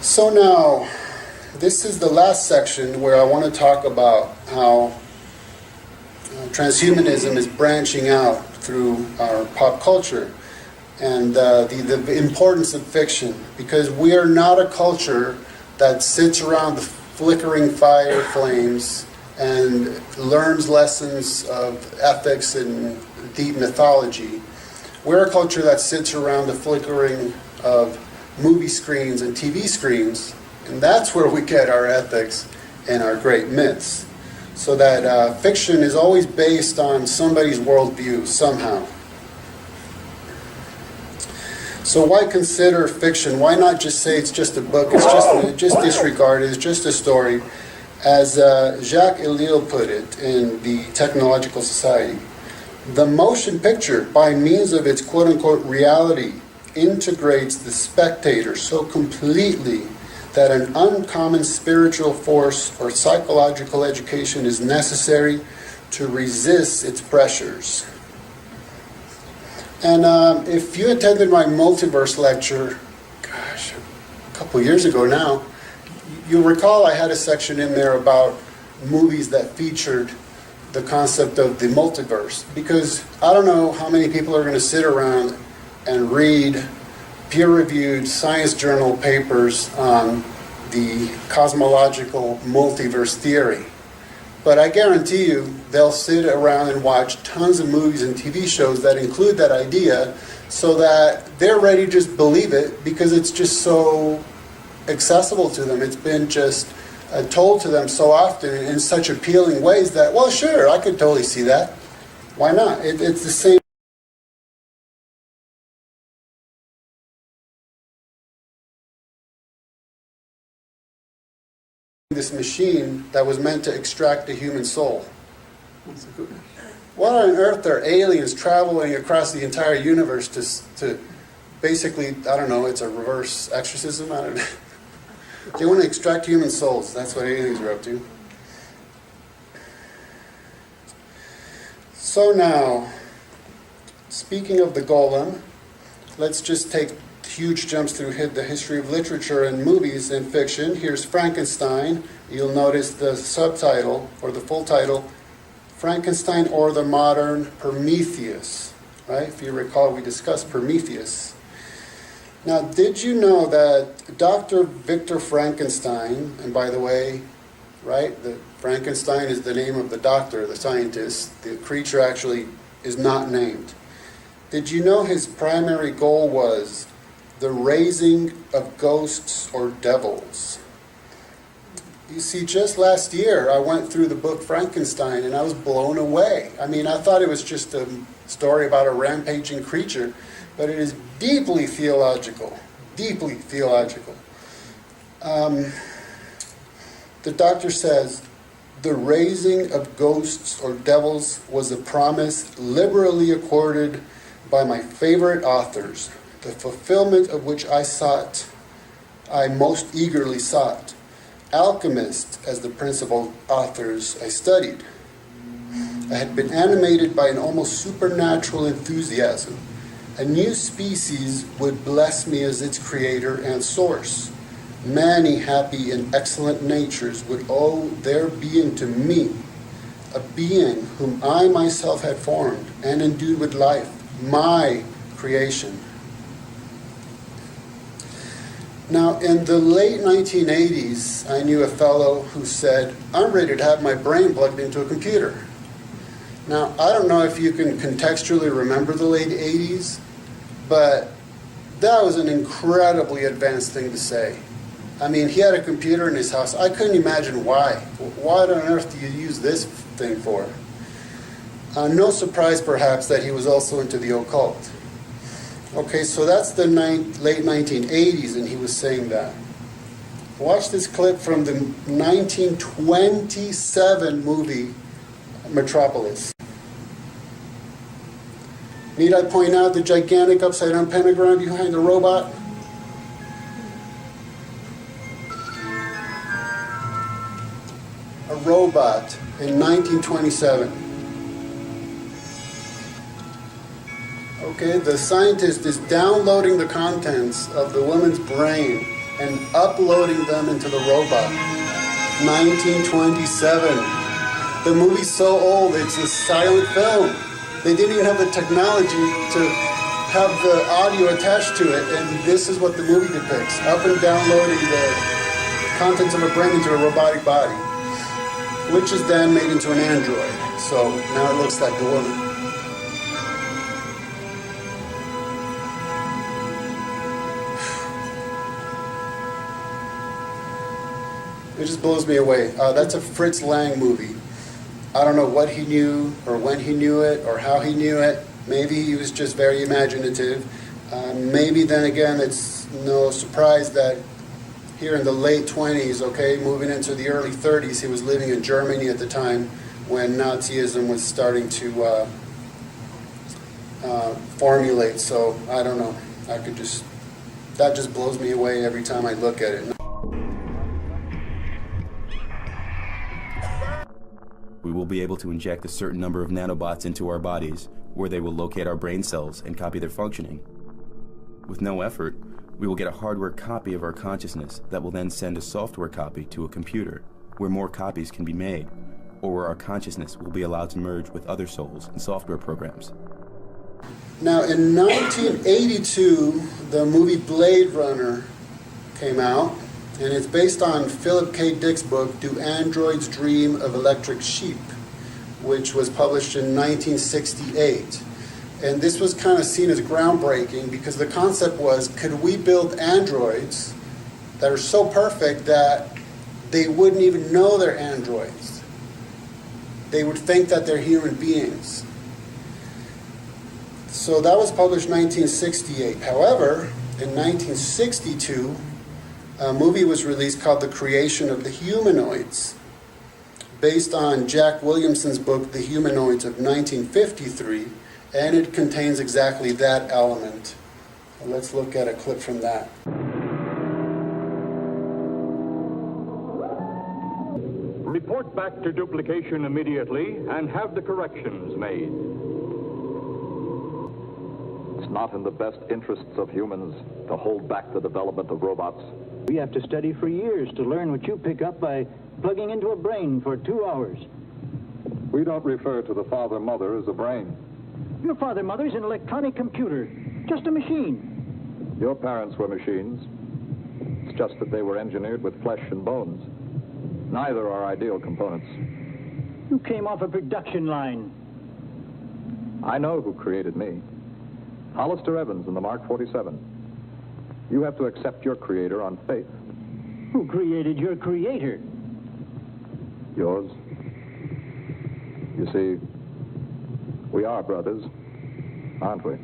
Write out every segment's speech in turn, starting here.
So now, this is the last section where I want to talk about how transhumanism is branching out through our pop culture and the importance of fiction, because we are not a culture that sits around the flickering fire flames and learns lessons of ethics and deep mythology. We're a culture that sits around the flickering of movie screens and TV screens, and that's where we get our ethics and our great myths. So that fiction is always based on somebody's worldview somehow. So why consider fiction? Why not just say it's just a book, it's just disregard it, it's just a story? As Jacques Ellul put it in The Technological Society, the motion picture, by means of its quote-unquote reality, integrates the spectator so completely that an uncommon spiritual force or psychological education is necessary to resist its pressures. And if you attended my multiverse lecture, gosh, a couple years ago now, you'll recall I had a section in there about movies that featured the concept of the multiverse. Because I don't know how many people are going to sit around and read peer-reviewed science journal papers on the cosmological multiverse theory. But I guarantee you they'll sit around and watch tons of movies and TV shows that include that idea, so that they're ready to just believe it because it's just so accessible to them. It's been just told to them so often in such appealing ways that, well, sure, I could totally see that. Why not? It's the same. This machine that was meant to extract a human soul. What on earth are aliens traveling across the entire universe to basically, I don't know, it's a reverse exorcism? I don't know. They want to extract human souls. That's what aliens are up to. So now, speaking of the golem, let's just take huge jumps through the history of literature and movies and fiction. Here's Frankenstein. You'll notice the subtitle, or the full title, Frankenstein or the Modern Prometheus. Right? If you recall, we discussed Prometheus. Now, did you know that Dr. Victor Frankenstein, and by the way, right, the Frankenstein is the name of the doctor, the scientist. The creature actually is not named. Did you know his primary goal was the raising of ghosts or devils? You see, just last year I went through the book Frankenstein and I was blown away. I mean, I thought it was just a story about a rampaging creature, but it is deeply theological, deeply theological. The doctor says, the raising of ghosts or devils was a promise liberally accorded by my favorite authors, the fulfillment of which I most eagerly sought. Alchemists, as the principal authors I studied. I had been animated by an almost supernatural enthusiasm. A new species would bless me as its creator and source. Many happy and excellent natures would owe their being to me, a being whom I myself had formed and endued with life, my creation. Now, in the late 1980s, I knew a fellow who said, I'm ready to have my brain plugged into a computer. Now, I don't know if you can contextually remember the late 80s, but that was an incredibly advanced thing to say. I mean, he had a computer in his house. I couldn't imagine why. What on earth do you use this thing for? No surprise, perhaps, that he was also into the occult. Okay, so that's the late 1980s, and he was saying that. Watch this clip from the 1927 movie Metropolis. Need I point out the gigantic upside-down pentagram behind the robot? A robot in 1927. Okay, the scientist is downloading the contents of the woman's brain and uploading them into the robot. 1927. The movie's so old, it's a silent film. They didn't even have the technology to have the audio attached to it, and this is what the movie depicts. Up and downloading the contents of a brain into a robotic body, which is then made into an android. So now it looks like the woman. It just blows me away. That's a Fritz Lang movie. I don't know what he knew, or when he knew it, or how he knew it. Maybe he was just very imaginative. Maybe then again, it's no surprise that here in the late 20s, okay, moving into the early 30s, he was living in Germany at the time when Nazism was starting to formulate. So I don't know. That just blows me away every time I look at it. We will be able to inject a certain number of nanobots into our bodies, where they will locate our brain cells and copy their functioning. With no effort, we will get a hardware copy of our consciousness that will then send a software copy to a computer, where more copies can be made, or where our consciousness will be allowed to merge with other souls and software programs. Now, in 1982, the movie Blade Runner came out, and it's based on Philip K. Dick's book, Do Androids Dream of Electric Sheep, which was published in 1968. And this was kind of seen as groundbreaking because the concept was, could we build androids that are so perfect that they wouldn't even know they're androids? They would think that they're human beings. So that was published in 1968. However, in 1962, a movie was released called The Creation of the Humanoids, based on Jack Williamson's book, The Humanoids of 1953, and it contains exactly that element. Let's look at a clip from that. Report back to duplication immediately and have the corrections made. It's not in the best interests of humans to hold back the development of robots. We have to study for years to learn what you pick up by plugging into a brain for 2 hours. We don't refer to the father-mother as a brain. Your father-mother's an electronic computer, just a machine. Your parents were machines. It's just that they were engineered with flesh and bones. Neither are ideal components. You came off a production line. I know who created me. Hollister Evans in the Mark 47. You have to accept your creator on faith. Who created your creator? Yours. You see, we are brothers, aren't we?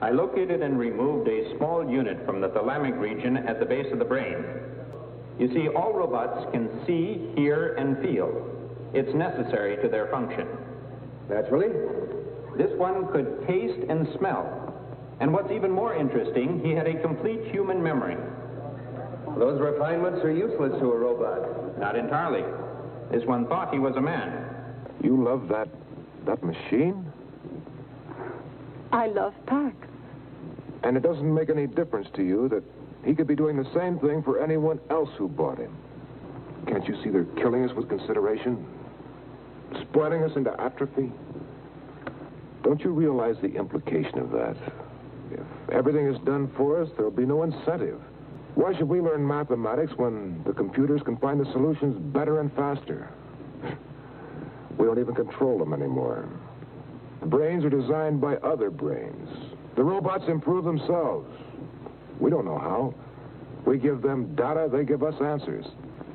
I located and removed a small unit from the thalamic region at the base of the brain. You see, all robots can see, hear, and feel. It's necessary to their function. Naturally. This one could taste and smell. And what's even more interesting, he had a complete human memory. Those refinements are useless to a robot. Not entirely. This one thought he was a man. You love that machine? I love Park. And it doesn't make any difference to you that he could be doing the same thing for anyone else who bought him. Can't you see they're killing us with consideration? Spreading us into atrophy? Don't you realize the implication of that? If everything is done for us, there'll be no incentive. Why should we learn mathematics when the computers can find the solutions better and faster? We don't even control them anymore. The brains are designed by other brains. The robots improve themselves. We don't know how. We give them data, they give us answers.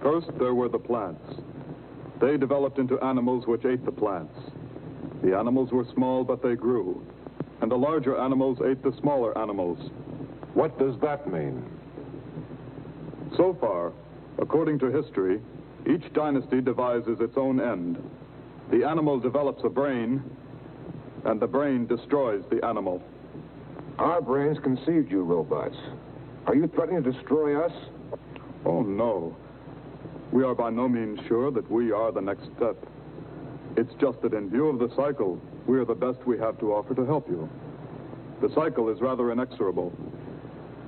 First, there were the plants. They developed into animals which ate the plants. The animals were small, but they grew. And the larger animals ate the smaller animals. What does that mean? So far, according to history, each dynasty devises its own end. The animal develops a brain, and the brain destroys the animal. Our brains conceived you robots. Are you threatening to destroy us? Oh, no. We are by no means sure that we are the next step. It's just that in view of the cycle, we are the best we have to offer to help you. The cycle is rather inexorable.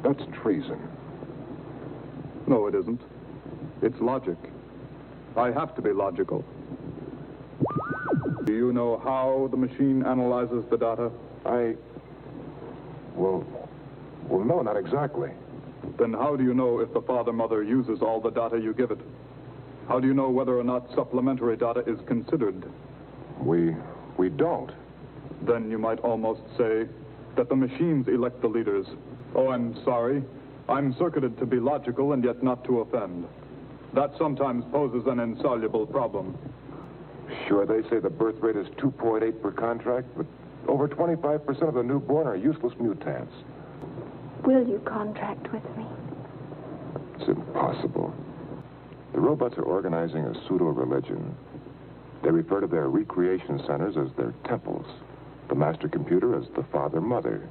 That's treason. No, it isn't. It's logic. I have to be logical. Do you know how the machine analyzes the data? Well, no, not exactly. Then how do you know if the father-mother uses all the data you give it? How do you know whether or not supplementary data is considered? We don't. Then you might almost say that the machines elect the leaders. Oh, I'm sorry. I'm circuited to be logical and yet not to offend. That sometimes poses an insoluble problem. Sure, they say the birth rate is 2.8 per contract, but over 25% of the newborn are useless mutants. Will you contract with me? It's impossible. The robots are organizing a pseudo-religion. They refer to their recreation centers as their temples, the master computer as the father-mother.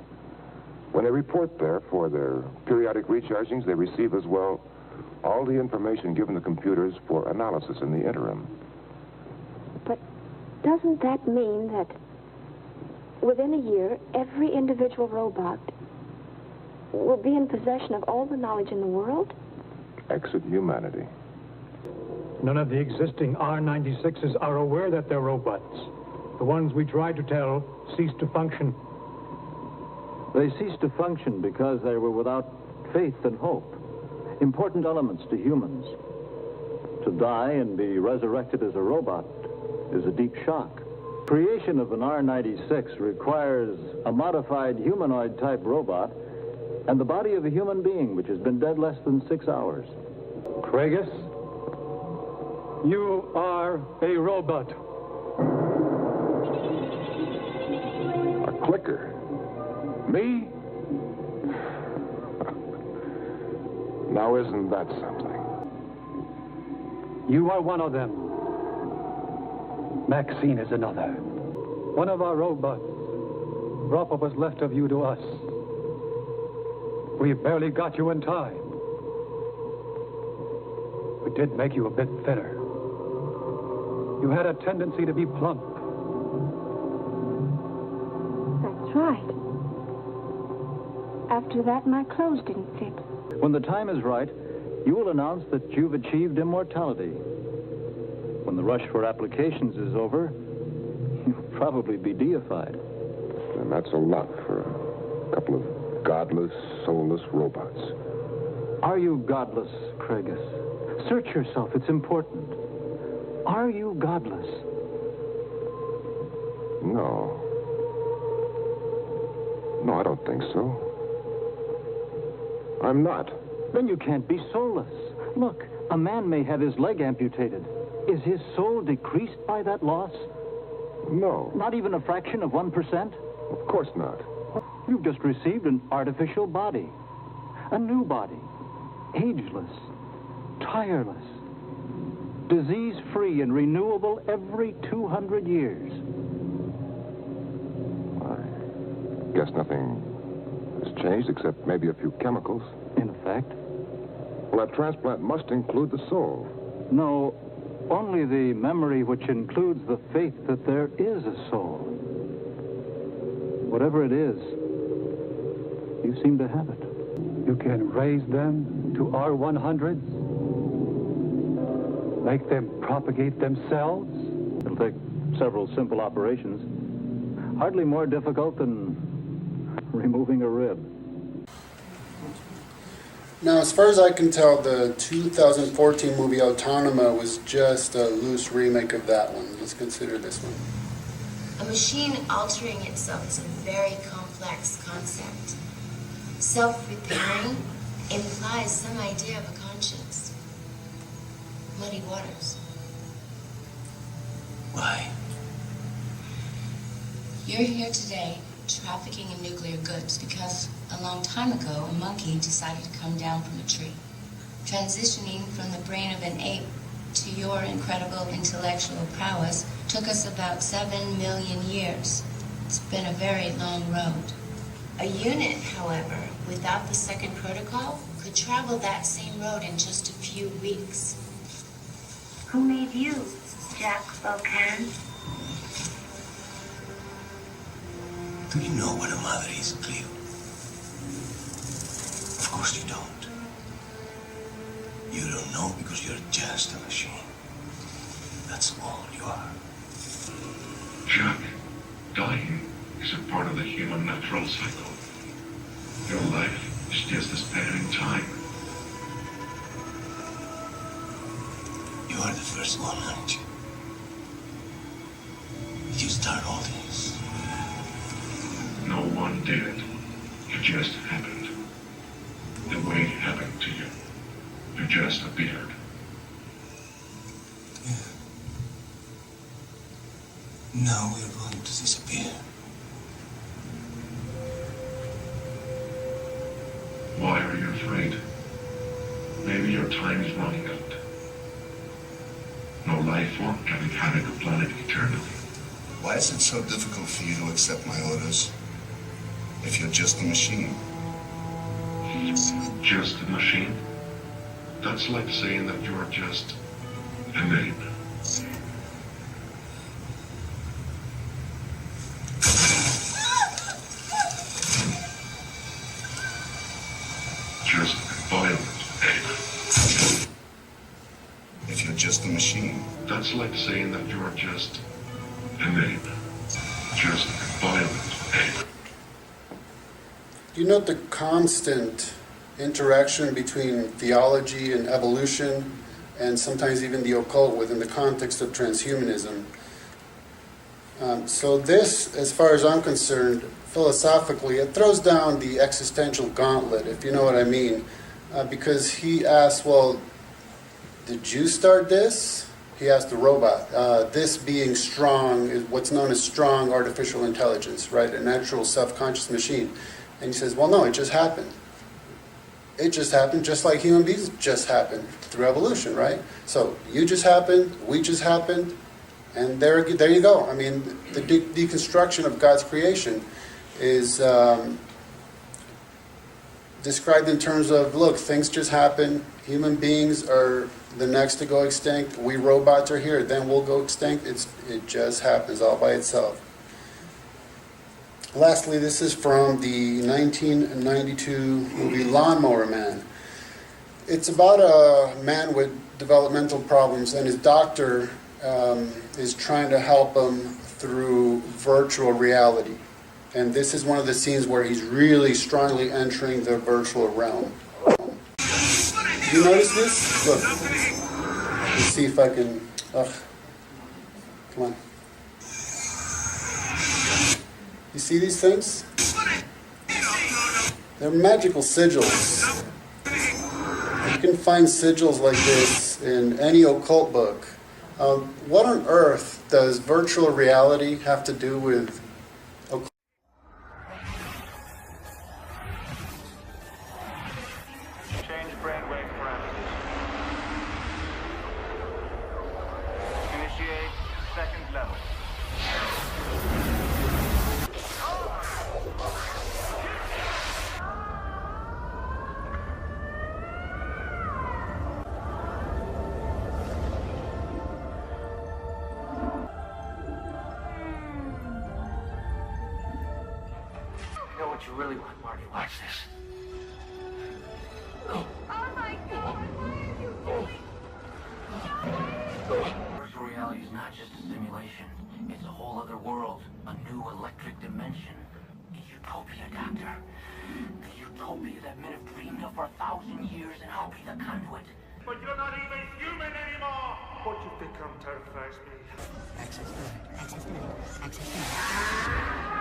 When they report there for their periodic rechargings, they receive as well all the information given the computers for analysis in the interim. But doesn't that mean that within a year, every individual robot will be in possession of all the knowledge in the world? Exit humanity. None of the existing R-96s are aware that they're robots. The ones we tried to tell cease to function. They ceased to function because they were without faith and hope, important elements to humans. To die and be resurrected as a robot is a deep shock. Creation of an R-96 requires a modified humanoid-type robot and the body of a human being, which has been dead less than 6 hours. Craigus, you are a robot. A clicker. Me? Now isn't that something? You are one of them. Maxine is another. One of our robots. Drop what was left of you to us. We barely got you in time. We did make you a bit thinner. You had a tendency to be plump. That's right. After that, my clothes didn't fit. When the time is right, you will announce that you've achieved immortality. When the rush for applications is over, you'll probably be deified. And that's a lot for a couple of godless, soulless robots. Are you godless, Craigus? Search yourself, it's important. Are you godless? No. No, I don't think so. I'm not. Then you can't be soulless. Look, a man may have his leg amputated. Is his soul decreased by that loss? No. Not even a fraction of 1%? Of course not. You've just received an artificial body. A new body. Ageless. Tireless. Disease-free and renewable every 200 years. I guess nothing has changed except maybe a few chemicals. In effect? Well, that transplant must include the soul. No, only the memory which includes the faith that there is a soul. Whatever it is, you seem to have it. You can raise them to R100s? Make them propagate themselves? It'll take several simple operations. Hardly more difficult than removing a rib. Now, as far as I can tell, the 2014 movie Autonoma was just a loose remake of that one. Let's consider this one. A machine altering itself is a very complex concept. Self-repairing implies some idea of a conscience. Muddy waters. Why? You're here today trafficking in nuclear goods because a long time ago a monkey decided to come down from a tree. Transitioning from the brain of an ape to your incredible intellectual prowess took us about 7 million years. It's been a very long road. A unit, however, without the second protocol, could travel that same road in just a few weeks. Who made you, Jack Volcan? Do you know what a madre is, Cleo? Of course you don't. You don't know because you're just a machine. That's all you are. Jack, dying is a part of the human natural cycle. Your life is just a span in time. You are the first one, aren't you? You start all this. No one did it. It just happened. The way it happened to you. You just appeared. Yeah. Now we're going to disappear. Why are you afraid? Maybe your time is running out. No life form can inhabit the planet eternally. Why is it so difficult for you to accept my orders? If you're just a machine. Just a machine? That's like saying that you are just a name. Just a violent ape. If you're just a machine. That's like saying that you are just a name. Just a violent ape. You note the constant interaction between theology and evolution, and sometimes even the occult within the context of transhumanism. So this, as far as I'm concerned, philosophically, it throws down the existential gauntlet, if you know what I mean, because he asks, well, did you start this? He asked the robot. This being strong is what's known as strong artificial intelligence, right? A natural self-conscious machine. And he says, well, no, it just happened. It just happened just like human beings just happened through evolution, right? So you just happened, we just happened, and there you go. I mean, the deconstruction of God's creation is described in terms of, look, things just happen. Human beings are the next to go extinct. We robots are here. Then we'll go extinct. It just happens all by itself. Lastly, this is from the 1992 movie Lawnmower Man. It's about a man with developmental problems, and his doctor is trying to help him through virtual reality. And this is one of the scenes where he's really strongly entering the virtual realm. You notice this? Look. Let's see if I can... come on. You see these things? They're magical sigils. You can find sigils like this in any occult book. What on earth does virtual reality have to do with occult? Change brainwave parameters. Initiate second level. You know what you really want, Marty? Watch this. Oh my God! Why are you doing? Virtual reality is not just a simulation. It's a whole other world, a new electric dimension. A utopia, Doctor. The utopia that men have dreamed of for 1,000 years, and I'll be the conduit. But you're not even human anymore! What you become terrifies me. Access denied. Access denied. Access denied.